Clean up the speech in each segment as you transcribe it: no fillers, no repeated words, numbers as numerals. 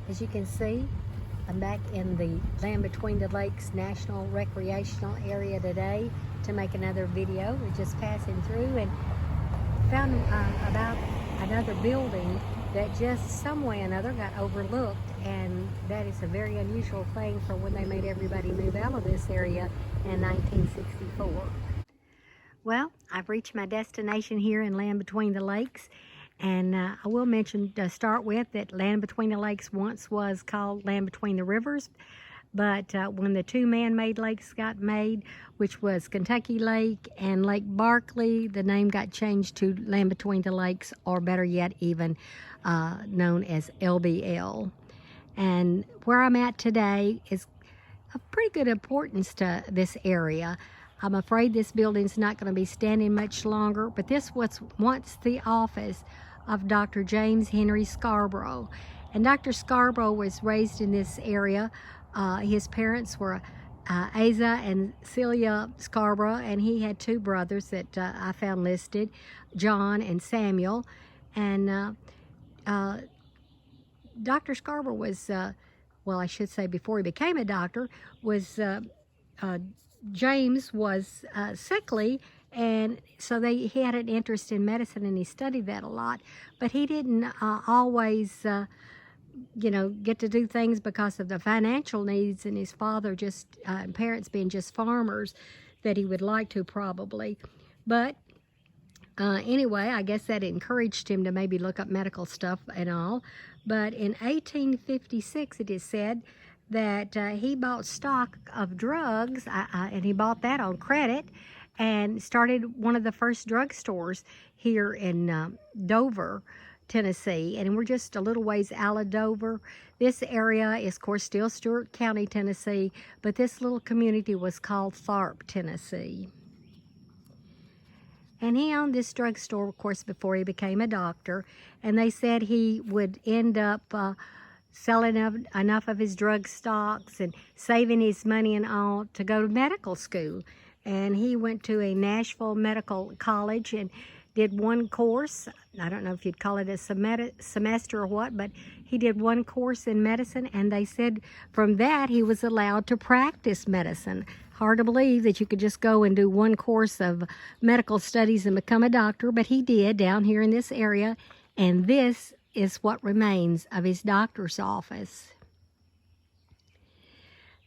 As you can see, I'm back in the Land Between the Lakes National Recreational Area today to make another video. We're just passing through and found about another building that just some way or another got overlooked, and that is a very unusual thing for when they made everybody move out of this area in 1964. Well, I've reached my destination here in Land Between the Lakes, and I will mention to start with that Land Between the Lakes once was called Land Between the Rivers, but when the two man-made lakes got made, which was Kentucky Lake and Lake Barkley, the name got changed to Land Between the Lakes, or better yet, even known as LBL. And where I'm at today is of pretty good importance to this area. I'm afraid this building's not going to be standing much longer, but this was once the office of Dr. James Henry Scarborough. And Dr. Scarborough was raised in this area. His parents were Asa and Celia Scarborough, and he had two brothers that I found listed, John and Samuel. And Dr. Scarborough was, well, I should say before he became a doctor, was James was sickly, and so he had an interest in medicine, and he studied that a lot, but he didn't always get to do things because of the financial needs, and his father just parents being just farmers that he would like to probably. But anyway, I guess that encouraged him to maybe look up medical stuff and all. But in 1856, it is said that he bought stock of drugs, and he bought that on credit, and started one of the first drugstores here in Dover, Tennessee. And we're just a little ways out of Dover. This area is, of course, still Stewart County, Tennessee, but this little community was called Tharp, Tennessee. And he owned this drugstore, of course, before he became a doctor, and they said he would end up selling enough of his drug stocks and saving his money and all to go to medical school. And he went to a Nashville Medical College and did one course. I don't know if you'd call it a semester or what, but he did one course in medicine, and they said from that he was allowed to practice medicine. Hard to believe that you could just go and do one course of medical studies and become a doctor, but he did down here in this area, and this is what remains of his doctor's office.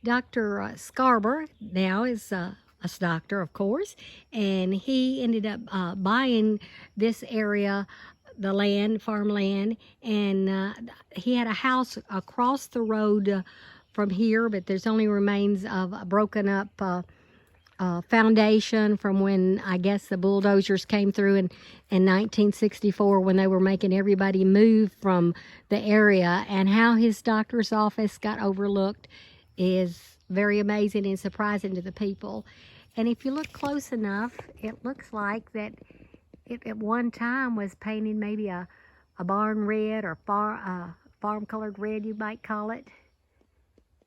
Dr. Scarbor now is a doctor, of course, and he ended up buying this area, the land, farmland, and he had a house across the road from here, but there's only remains of a broken up foundation from when, I guess, the bulldozers came through in 1964 when they were making everybody move from the area. And how his doctor's office got overlooked is very amazing and surprising to the people. And if you look close enough, it looks like that it at one time was painted maybe a barn red or farm colored red, you might call it.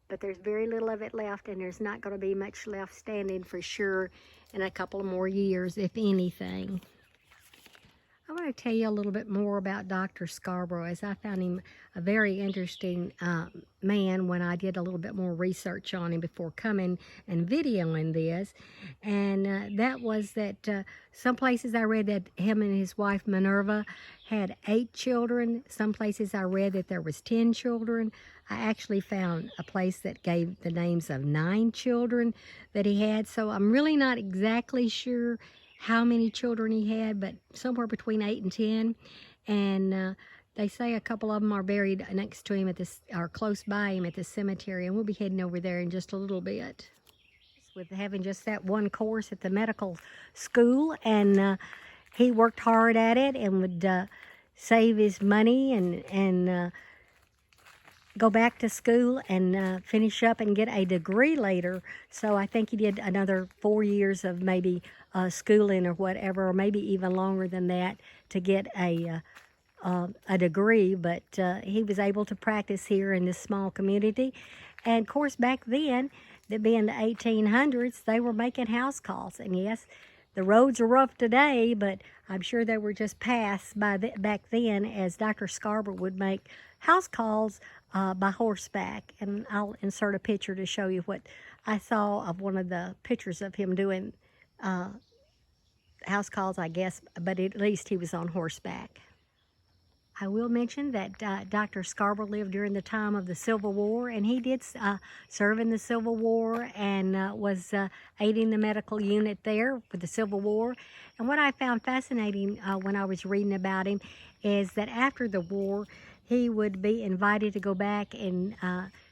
But there's very little of it left, and there's not going to be much left standing for sure in a couple of more years, if anything. I want to tell you a little bit more about Dr. Scarborough, as I found him a very interesting man when I did a little bit more research on him before coming and videoing this. And that was that some places I read that him and his wife Minerva had 8 children. Some places I read that there was 10 children. I actually found a place that gave the names of 9 children that he had. So I'm really not exactly sure how many children he had, but somewhere between 8 and 10. And they say a couple of them are buried next to him at this, or close by him at the cemetery, and we'll be heading over there in just a little bit. With having just that one course at the medical school, and he worked hard at it and would save his money and go back to school and finish up and get a degree later. So I think he did another 4 years of maybe schooling or whatever, or maybe even longer than that to get a degree. But he was able to practice here in this small community. And of course, back then, that being the 1800s, they were making house calls. And yes, The roads are rough today, but I'm sure they were just passed back then, as Dr. Scarbor would make house calls by horseback. And I'll insert a picture to show you what I saw of one of the pictures of him doing house calls, I guess, but at least he was on horseback. I will mention that Dr. Scarbor lived during the time of the Civil War, and he did serve in the Civil War and was aiding the medical unit there for the Civil War. And what I found fascinating when I was reading about him is that after the war, he would be invited to go back and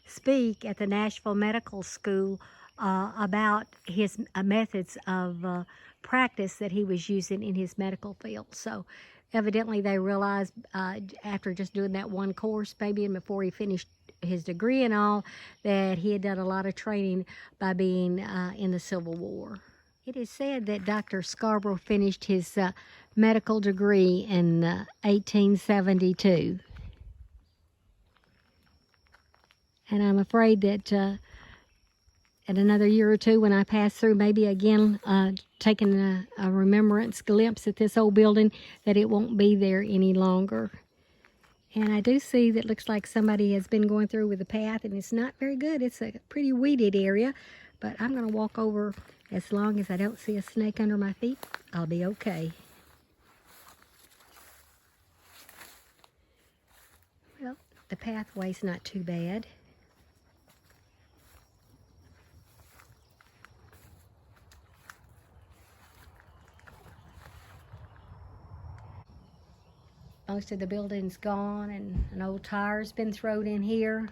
speak at the Nashville Medical School about his methods of practice that he was using in his medical field. So evidently they realized after just doing that one course, maybe and before he finished his degree and all, that he had done a lot of training by being in the Civil War. It is said that Dr. Scarborough finished his medical degree in 1872. And I'm afraid that in another year or two, when I pass through, maybe again taking a remembrance glimpse at this old building, that it won't be there any longer. And I do see that looks like somebody has been going through with the path, and it's not very good. It's a pretty weeded area, but I'm going to walk over as long as I don't see a snake under my feet. I'll be okay. Well, the pathway's not too bad. Most of the building's gone, and an old tire's been thrown in here.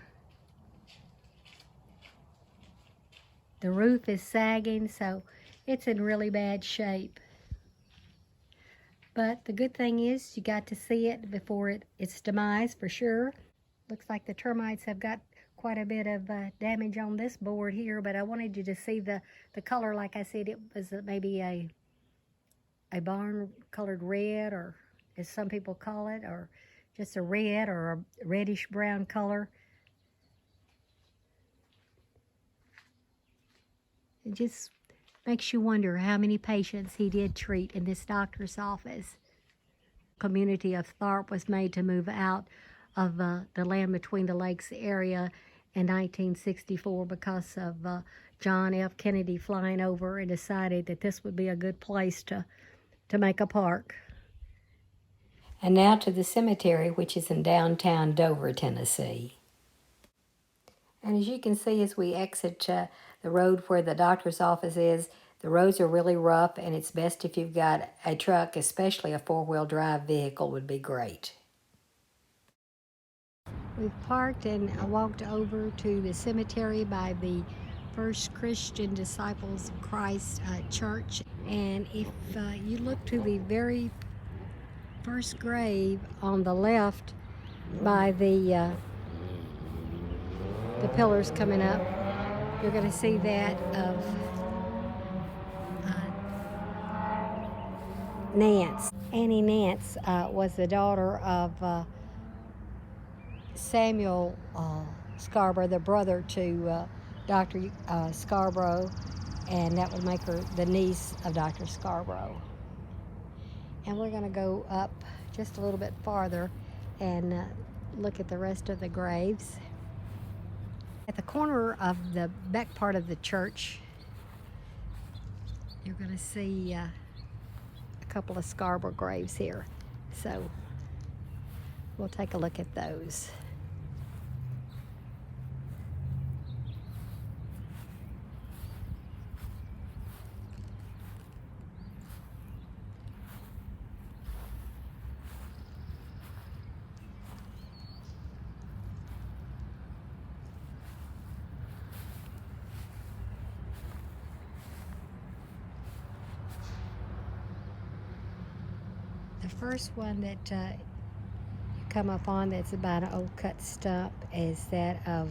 The roof is sagging, so it's in really bad shape. But the good thing is you got to see it before its demise for sure. Looks like the termites have got quite a bit of damage on this board here, but I wanted you to see the color. Like I said, it was maybe a barn colored red, or as some people call it, or just a red or a reddish brown color. It just makes you wonder how many patients he did treat in this doctor's office. The community of Tharp was made to move out of the land between the lakes area in 1964 because of John F. Kennedy flying over and decided that this would be a good place to make a park. And now to the cemetery, which is in downtown Dover, Tennessee. And as you can see, as we exit the road where the doctor's office is, the roads are really rough, and it's best if you've got a truck, especially a four-wheel drive vehicle would be great. We've parked and walked over to the cemetery by the First Christian Disciples of Christ Church. And if you look to the very first grave on the left by the pillars coming up, you're going to see that of Nance. Annie Nance was the daughter of Samuel Scarborough, the brother to Dr. Scarborough, and that would make her the niece of Dr. Scarborough. And we're going to go up just a little bit farther and look at the rest of the graves. At the corner of the back part of the church, you're going to see a couple of Scarborough graves here. So we'll take a look at those. The first one that you come up on that's about an old cut stump is that of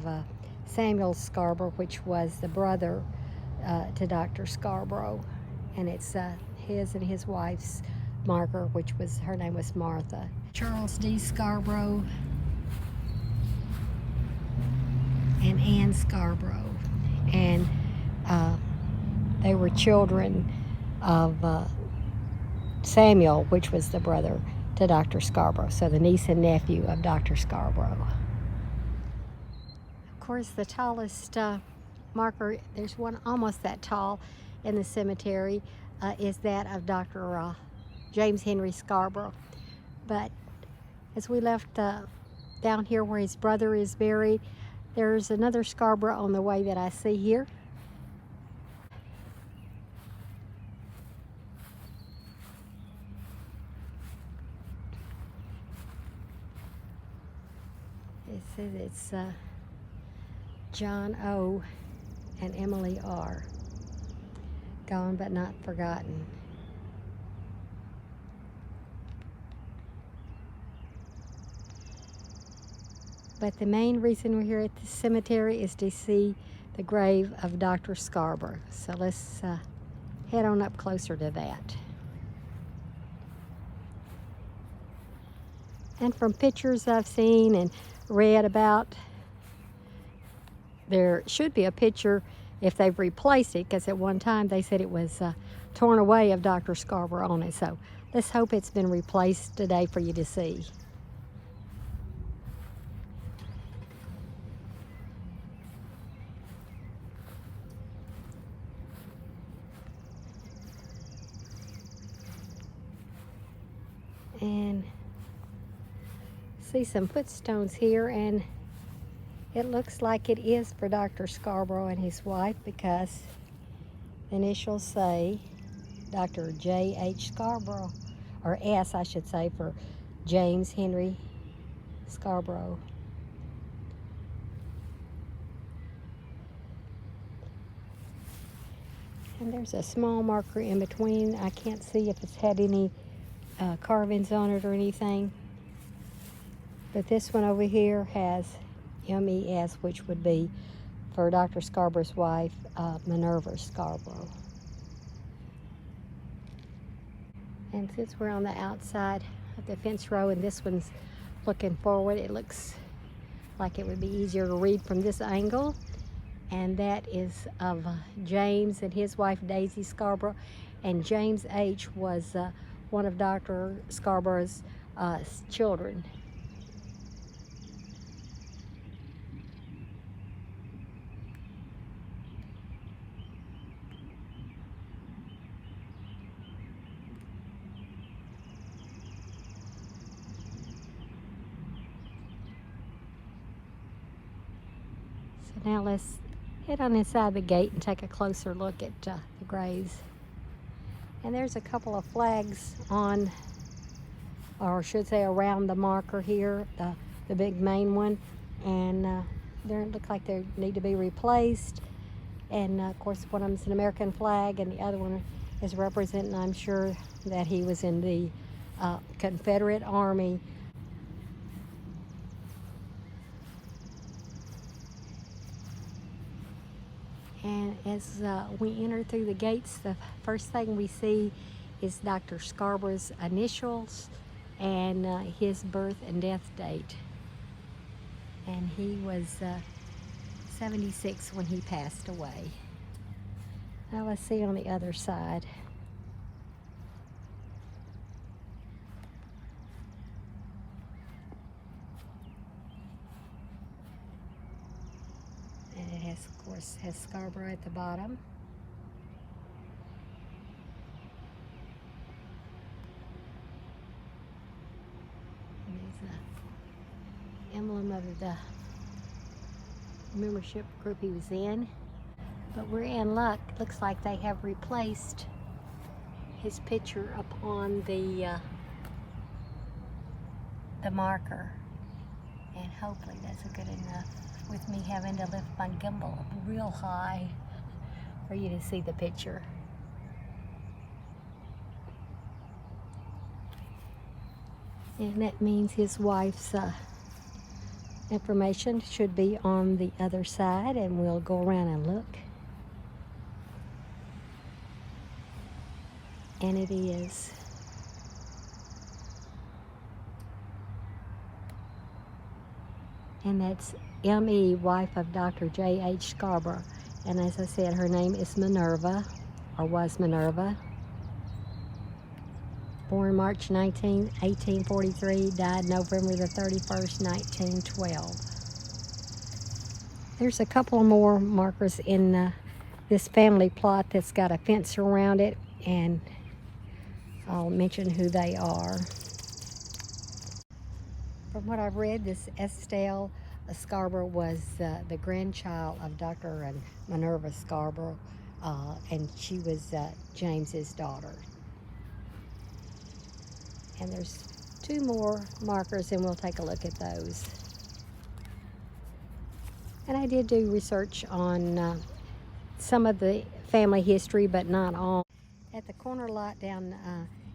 Samuel Scarborough, which was the brother to Dr. Scarborough. And it's his and his wife's marker, which was, her name was Martha. Charles D. Scarborough and Ann Scarborough. And they were children of Samuel, which was the brother to Dr. Scarborough, so the niece and nephew of Dr. Scarborough. Of course, the tallest marker, there's one almost that tall in the cemetery, is that of Dr. James Henry Scarborough. But as we left down here where his brother is buried, there's another Scarborough on the way that I see here. It says it's John O. and Emily R. Gone but not forgotten. But the main reason we're here at the cemetery is to see the grave of Dr. Scarborough. So let's head on up closer to that. And from pictures I've seen and read about, there should be a picture if they've replaced it, because at one time they said it was torn away of Dr. Scarborough on it. So let's hope it's been replaced today for you to see. And see some footstones here, and it looks like it is for Dr. Scarborough and his wife, because the initials say Dr. J.H. Scarborough, or S, I should say, for James Henry Scarborough. And there's a small marker in between. I can't see if it's had any carvings on it or anything. But this one over here has MES, which would be for Dr. Scarborough's wife, Minerva Scarborough. And since we're on the outside of the fence row and this one's looking forward, it looks like it would be easier to read from this angle. And that is of James and his wife, Daisy Scarborough. And James H. was one of Dr. Scarborough's children. So now let's head on inside the gate and take a closer look at the graves. And there's a couple of flags on, or I should say around the marker here, the big main one. And they look like they need to be replaced. And of course one of them's an American flag and the other one is representing, I'm sure, that he was in the Confederate Army. And as we enter through the gates, the first thing we see is Dr. Scarborough's initials and his birth and death date. And he was 76 when he passed away. Now let's see on the other side. And it has, of course, has Scarborough at the bottom. And there's an emblem of the membership group he was in. But we're in luck. Looks like they have replaced his picture upon the marker. And hopefully that's good enough, with me having to lift my gimbal up real high for you to see the picture. And that means his wife's information should be on the other side, and we'll go around and look. And it is. And that's M.E., wife of Dr. J.H. Scarborough. And as I said, her name is Minerva, or was Minerva. born March 19, 1843, died November the 31st, 1912. There's a couple more markers in this family plot that's got a fence around it, and I'll mention who they are. From what I've read, this Estelle Scarbor was the grandchild of Dr. and Minerva Scarbor, and she was James's daughter. And there's two more markers, and we'll take a look at those. And I did do research on some of the family history, but not all. At the corner lot down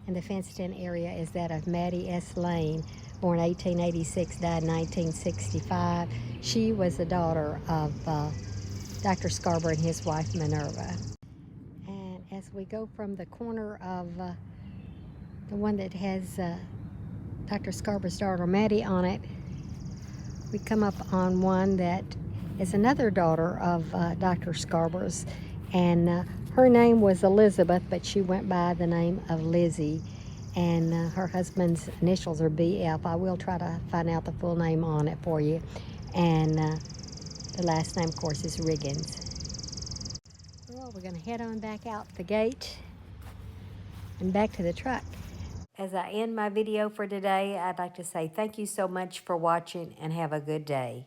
in the fenced-in area is that of Maddie S. Lane, born 1886, died 1965. She was the daughter of Dr. Scarbor and his wife Minerva. And as we go from the corner of the one that has Dr. Scarbor's daughter Maddie on it, we come up on one that is another daughter of Dr. Scarbor's, and her name was Elizabeth, but she went by the name of Lizzie, and her husband's initials are BF. I will try to find out the full name on it for you, and the last name, of course, is Riggins. Well, we're going to head on back out the gate and back to the truck. As I end my video for today, I'd like to say thank you so much for watching, and have a good day.